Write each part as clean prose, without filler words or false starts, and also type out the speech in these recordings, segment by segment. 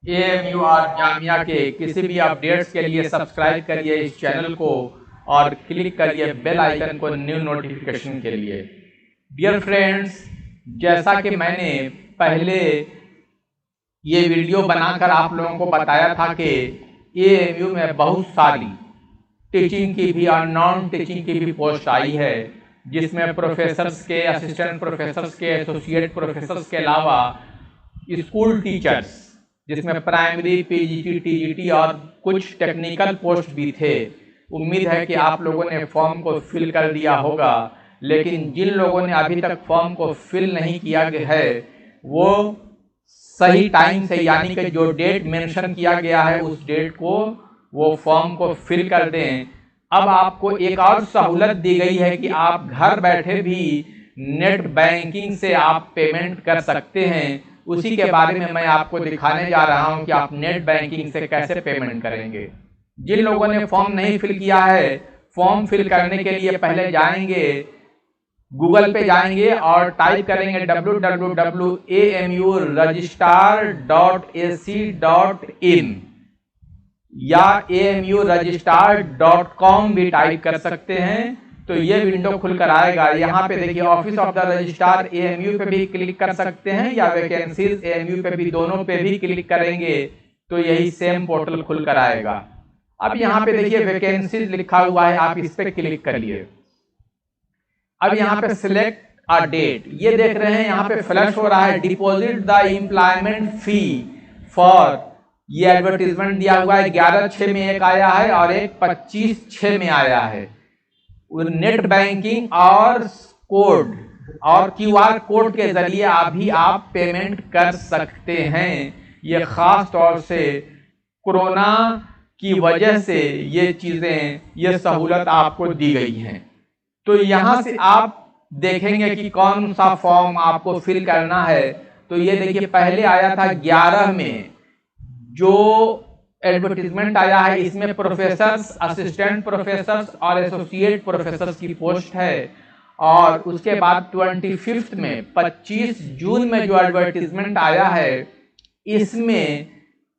AMU और जामिया के किसी भी अपडेट्स के लिए सब्सक्राइब करिए इस चैनल को और क्लिक करिए बेल आइकन को न्यू नोटिफिकेशन के लिए। डियर फ्रेंड्स, जैसा कि मैंने पहले ये वीडियो बनाकर आप लोगों को बताया था कि एएमयू में बहुत सारी टीचिंग की भी और नॉन टीचिंग की भी पोस्ट आई है, जिसमें प्रोफेसर्स के, असिस्टेंट प्रोफेसर्स के, एसोसिएट प्रोफेसर्स के अलावा स्कूल टीचर्स, जिसमें प्राइमरी, पीजीटी, टीजीटी और कुछ टेक्निकल पोस्ट भी थे। उम्मीद है कि आप लोगों ने फॉर्म को फिल कर दिया होगा, लेकिन जिन लोगों ने अभी तक फॉर्म को फिल नहीं किया है वो सही टाइम से, यानी कि जो डेट मेंशन किया गया है उस डेट को वो फॉर्म को फिल कर दें। अब आपको एक और सहूलत दी गई है कि आप घर बैठे भी नेट बैंकिंग से आप पेमेंट कर सकते हैं। उसी के बारे में मैं आपको दिखाने जा रहा हूं कि आप नेट बैंकिंग से कैसे पेमेंट करेंगे। जिन लोगों ने फॉर्म नहीं फिल किया है, फॉर्म फिल करने के लिए पहले जाएंगे, गूगल पे जाएंगे और टाइप करेंगे www.amurregistrar.ac.in या amurregistrar.com भी टाइप कर सकते हैं। तो ये विंडो खुलकर आएगा। यहाँ पे देखिए office of the registrar AMU पे भी क्लिक कर सकते हैं या वैकेंसीज एएमयू पे भी, दोनों पे भी क्लिक करेंगे तो यही सेम पोर्टल खुलकर आएगा। अब यहाँ पे देखिए वैकेंसीज लिखा हुआ है, आप इस पे क्लिक करिए। अब यहाँ पे सिलेक्ट अ डेट, ये देख रहे हैं यहाँ पे फ्लैश हो रहा है, deposit the employment fee for, ये एडवर्टीजमेंट दिया हुआ है। 11/6 में एक आया है और एक 25/6 में आया है। नेट बैंकिंग और कोड और क्यूआर कोड के जरिए अभी आप पेमेंट कर सकते हैं। ये खास तौर से कोरोना की वजह से ये चीजें, ये सहूलत आपको दी गई हैं। तो यहां से आप देखेंगे कि कौन सा फॉर्म आपको फिल करना है। तो ये देखिए पहले आया था 11 में जो एडवर्टीजमेंट आया है, इसमें प्रोफेसर्स, असिस्टेंट प्रोफेसर्स और एसोसिएट प्रोफेसर्स की पोस्ट है। और उसके बाद 25 में 25 जून में जो एडवर्टीजमेंट आया है, इसमें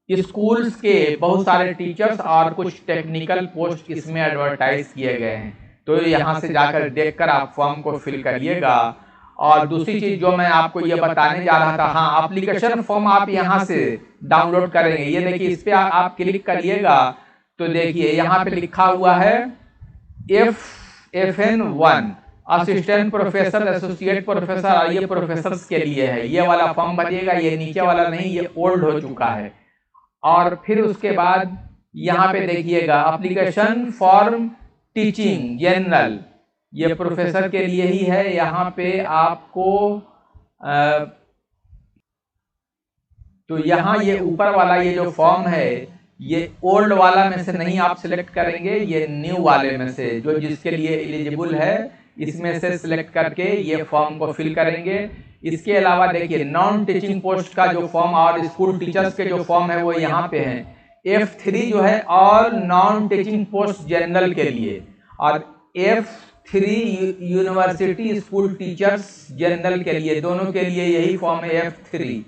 स्कूल्स के बहुत सारे टीचर्स और कुछ टेक्निकल पोस्ट इसमें एडवर्टाइज किए गए हैं। तो यहाँ से जाकर देखकर आप फॉर्म को फिल करिएगा। और दूसरी चीज जो मैं आपको ये बताने जा रहा था, हाँ, एप्लीकेशन फॉर्म आप यहाँ से डाउनलोड करेंगे। ये देखिए इस पे आप क्लिक करिएगा तो देखिए यहाँ पे लिखा हुआ है FN1 assistant professor, associate professor, और ये प्रोफेसर्स के लिए है। ये वाला फॉर्म भरिएगा, ये नीचे वाला नहीं, ये ओल्ड हो चुका है। और फिर उसके बाद यहाँ पे देखिएगा एप्लीकेशन फॉर्म टीचिंग जनरल, ये प्रोफेसर के लिए ही है। यहाँ पे आपको तो यहाँ ये ऊपर वाला ये जो फॉर्म है, ये ओल्ड वाला में से नहीं आप सिलेक्ट करेंगे, ये न्यू वाले में से जो जिसके लिए एलिजिबल है इसमें से सिलेक्ट करके ये फॉर्म को फिल करेंगे। इसके अलावा देखिए नॉन टीचिंग पोस्ट का जो फॉर्म और स्कूल टीचर्स के जो फॉर्म है वो यहाँ पे है। F3 जो है all non teaching post general के लिए, और F3 university school teachers general के लिए, दोनों के लिए यही फॉर्म है F3।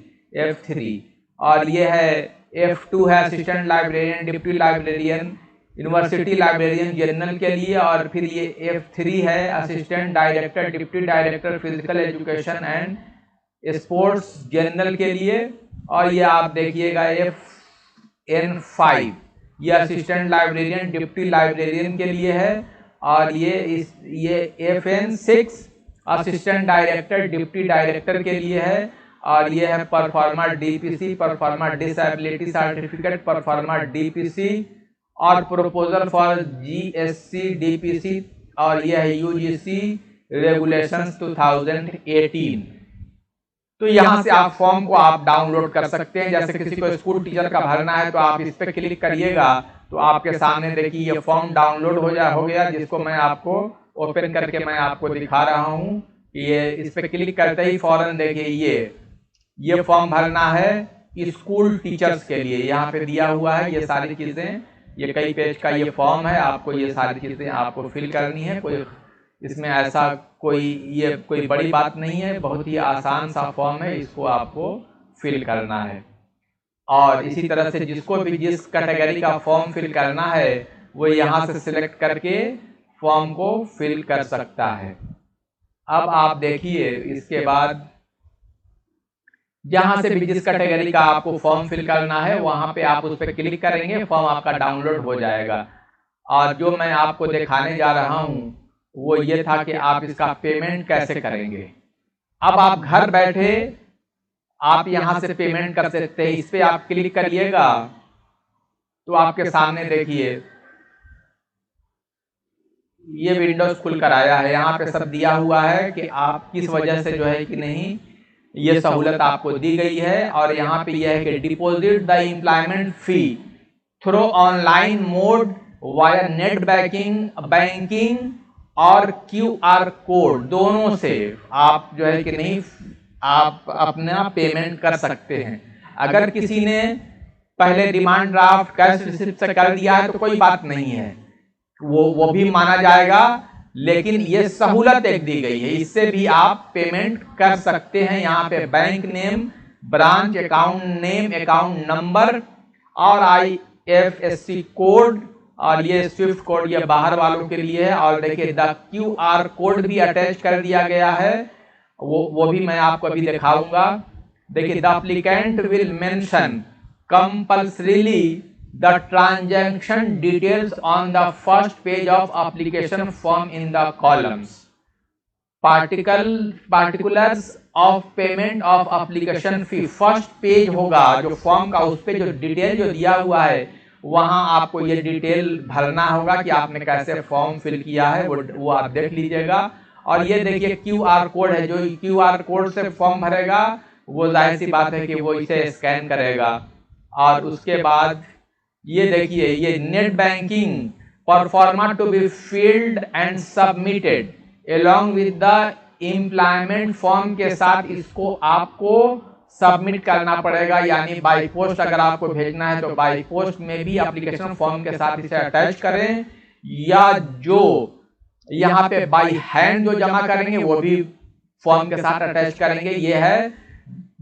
और ये है F2 है assistant librarian, deputy librarian, university librarian general के लिए। और फिर ये F3 है assistant director, deputy director physical education and sports general के लिए। और ये आप देखिएगा FN5, ये असिस्टेंट लाइब्रेरियन, डिप्टी लाइब्रेरियन के लिए है। और ये FN6 assistant director, deputy director के लिए है। और ये है performer DPC, performer disability certificate, performer DPC और प्रपोजल फॉर GSC DPC। और ये है UGC रेगुलेशंस 2018। तो यहाँ से आप फॉर्म को आप डाउनलोड कर सकते हैं। जैसे किसी को स्कूल टीचर का भरना है तो आप इस पर क्लिक करिएगा तो आपके सामने देखिए ये फॉर्म डाउनलोड हो गया, जिसको मैं आपको ओपन करके मैं आपको दिखा रहा हूँ। ये इस पर क्लिक करते ही फौरन देखिए ये फॉर्म भरना है स्कूल टीचर्स के लिए। यहाँ पे दिया हुआ है ये सारी चीजें, ये कई पेज का ये फॉर्म है, आपको ये सारी चीजें आपको फिल करनी है। कोई इसमें ऐसा कोई बड़ी बात नहीं है, बहुत ही आसान सा फॉर्म है, इसको आपको फिल करना है। और इसी तरह से जिसको भी जिस कैटेगरी का फॉर्म फिल करना है वो यहाँ से सिलेक्ट करके फॉर्म को फिल कर सकता है। अब आप देखिए इसके बाद जहां से भी जिस कैटेगरी का आपको फॉर्म फिल करना है वहां पे आप उस पर क्लिक करेंगे, फॉर्म आपका डाउनलोड हो जाएगा। और जो मैं आपको दिखाने जा रहा हूं वो ये था कि आप इसका पेमेंट कैसे करेंगे। अब आप घर बैठे आप यहां से पेमेंट कर सकते हैं। इस पे आप क्लिक करिएगा तो आपके सामने देखिए ये विंडोज खुल कर आया है। यहाँ पे सब दिया हुआ है कि आप किस वजह से जो है कि नहीं ये सहूलत आपको दी गई है। और यहाँ पे यह है कि deposit the employment fee through online mode via net banking और QR कोड, दोनों से आप जो है कि नहीं आप अपना पेमेंट कर सकते हैं। अगर किसी ने पहले डिमांड ड्राफ्ट कैश रिसिप्ट से कर दिया है तो कोई बात नहीं है, वो भी माना जाएगा, लेकिन ये सहूलत एक दी गई है, इससे भी आप पेमेंट कर सकते हैं। यहाँ पे bank name, branch, account name, account number और IFSC कोड, और ये स्विफ्ट कोड ये बाहर वालों के लिए है। और देखिए द QR कोड भी अटैच कर दिया गया है, वो भी मैं आपको अभी दिखाऊंगा। देखिए the applicant will mention compulsorily the transaction details on the first page of application form in the columns. Particulars of payment of application fee, first page होगा जो फॉर्म का, उस पे जो डिटेल जो दिया हुआ है वहां आपको ये डिटेल भरना होगा कि आपने कैसे फॉर्म फिल किया है, वो आप देख लीजिएगा। और ये देखिए QR कोड है, जो QR कोड से फॉर्म भरेगा वो जाहिर सी बात है कि वो इसे स्कैन करेगा। और उसके बाद ये देखिए ये net banking proforma to be filled and submitted along with the employment form के साथ इसको आपको सबमिट करना पड़ेगा, यानी बाय पोस्ट अगर आपको भेजना है तो बाय पोस्ट में भी एप्लीकेशन फॉर्म के साथ इसे अटैच करें, या जो यहाँ पे बाय हैंड जो जमा करेंगे वो भी फॉर्म के साथ अटैच करेंगे। ये है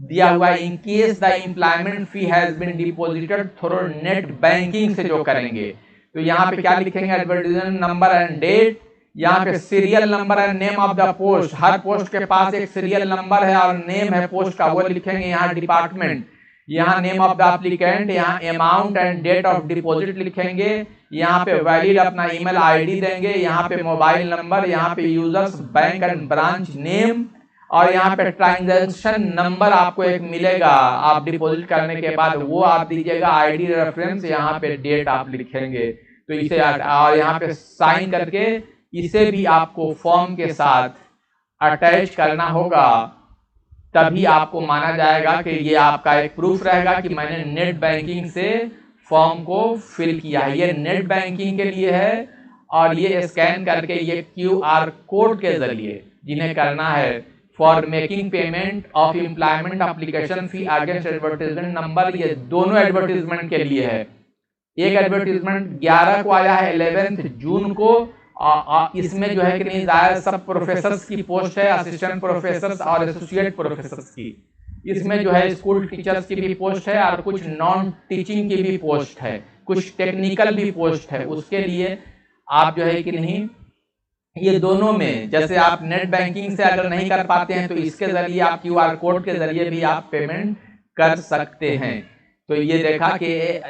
दिया हुआ in case the employment fee has been deposited through net banking से जो करेंगे। तो यहाँ पे क्या लिखेंगे, एडवर्टाइजमेंट नंबर एंड डेट, यहाँ पे serial number and name of the post, her post के पास एक सीरियल नंबर है और नेम है पोस्ट का, वो लिखेंगे। यहाँ डिपार्टमेंट, यहाँ नेम ऑफ द एप्लीकेंट, यहाँ amount and date of deposit लिखेंगे, यहाँ पे वैलिड अपना ईमेल ID देंगे, यहाँ पे मोबाइल नंबर, यहाँ पे users bank and branch name, और यहाँ पे ट्रांजैक्शन नंबर आपको एक मिलेगा आप डिपॉजिट करने के बाद, वो आप दीजिएगा। ID रेफरेंस, यहाँ पे डेट आप लिखेंगे। तो इसे और यहाँ पे साइन करके इसे भी आपको फॉर्म के साथ अटैच करना होगा, तभी आपको माना जाएगा कि ये आपका एक प्रूफ रहेगा कि मैंने नेट बैंकिंग से फॉर्म को फिल किया है। ये नेट बैंकिंग के लिए है, और ये स्कैन करके ये QR कोड के जरिए जिन्हें करना है for making payment of employment application fee against advertisement number, ये दोनों एडवर्टाइजमेंट के लिए है। एक एडवर्टाइजमेंट 11 को आया है 11 जून को, इसमें जो है कि नहीं ज़्यादा सब प्रोफेसर्स की पोस्ट है, असिस्टेंट प्रोफेसर्स और एसोसिएट प्रोफेसर्स की। इसमें जो है स्कूल टीचर्स की भी पोस्ट है और कुछ नॉन टीचिंग की भी पोस्ट है, कुछ टेक्निकल भी पोस्ट है। उसके लिए आप जो है कि नहीं ये दोनों में, जैसे आप नेट बैंकिंग से अगर नहीं कर पाते हैं तो इसके जरिए आप QR कोड के जरिए भी आप पेमेंट कर सकते हैं। तो ये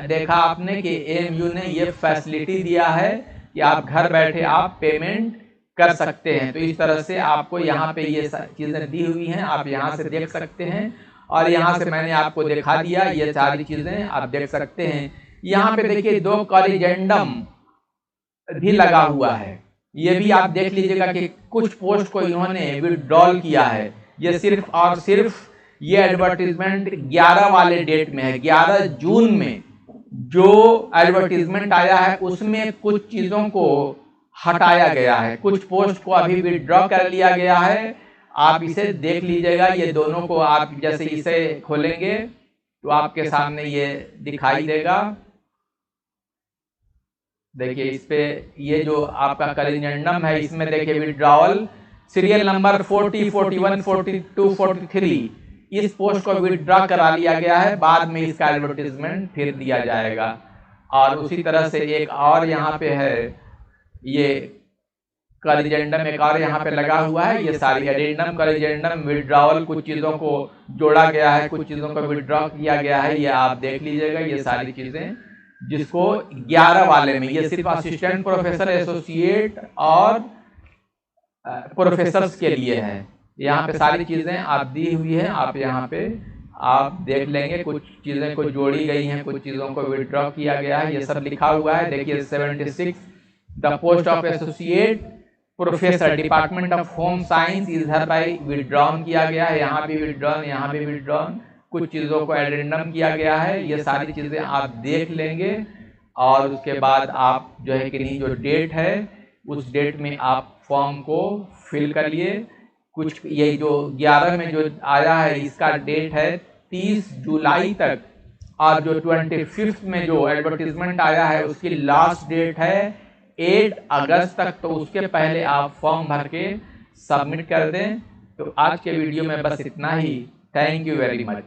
देखा आपने कि AMU ने ये फैसिलिटी दिया है कि आप घर बैठे आप पेमेंट कर सकते हैं। तो इस तरह से आपको यहाँ पे ये चीज़ें दी हुई हैं, आप यहाँ से देख सकते हैं। और यहाँ से मैंने आपको दिखा दिया, ये सारी चीज़ें आप देख सकते हैं। यहाँ पे देखिए 2 कॉरिजेंडम भी लगा हुआ है, ये भी आप देख लीजिएगा कि कुछ पोस्ट को इन्होंने विड्रॉल किया है। ये सिर्फ और सिर्फ ये एडवर्टीजमेंट 11 वाले डेट में है। 11 जून में जो एडवर्टीजमेंट आया है उसमें कुछ चीज़ों को हटाया गया है, कुछ पोस्ट को अभी विड्रॉ कर लिया गया है। आप इसे देख लीजिएगा, ये दोनों को आप जैसे इसे खोलेंगे तो आपके सामने ये दिखाई देगा। देखिए इस पे ये जो आपका करिजेंडम है इसमें देखिए विड्रॉवल सीरियल नंबर 40, 41, 42, 43, इस पोस्ट को विड्रॉ करा लिया गया है, बाद में इसका एडवर्टीजमेंट फिर दिया जाएगा। और उसी तरह से एक और यहाँ पे है, ये कॉरिजेंडम एक और यहाँ पे लगा हुआ है। ये सारी एडेंडम कॉरिजेंडम विड्रॉवल, कुछ चीज़ों को जोड़ा गया है, कुछ चीज़ों को विड्रॉ किया गया है, ये आप देख लीजिएगा। ये सारी चीज़ें जिसको 11 वाले में, ये सिर्फ असिस्टेंट प्रोफेसर, एसोसिएट और प्रोफेसर्स के लिए है। यहाँ पे सारी चीज़ें आप दी हुई है, आप यहाँ पे आप देख लेंगे। कुछ चीज़ें को जोड़ी गई हैं, कुछ चीज़ों को विड्रॉ किया गया है, ये सब लिखा हुआ है। देखिए 76 the post of associate professor department of home science is hereby withdrawn किया गया है। यहाँ भी विड्रॉन, यहाँ भी विड्रॉन, कुछ चीज़ों को एडेंडम किया गया है। ये सारी चीज़ें आप देख लेंगे और उसके बाद आप जो है कि नहीं, जो डेट है उस डेट में आप फॉर्म को फिल करिए। कुछ ये जो 11 में जो आया है इसका डेट है 30 जुलाई तक, और जो 25 में जो एडवर्टीजमेंट आया है उसकी लास्ट डेट है 8 अगस्त तक। तो उसके पहले आप फॉर्म भर के सबमिट कर दें। तो आज के वीडियो में बस इतना ही। Thank you very much.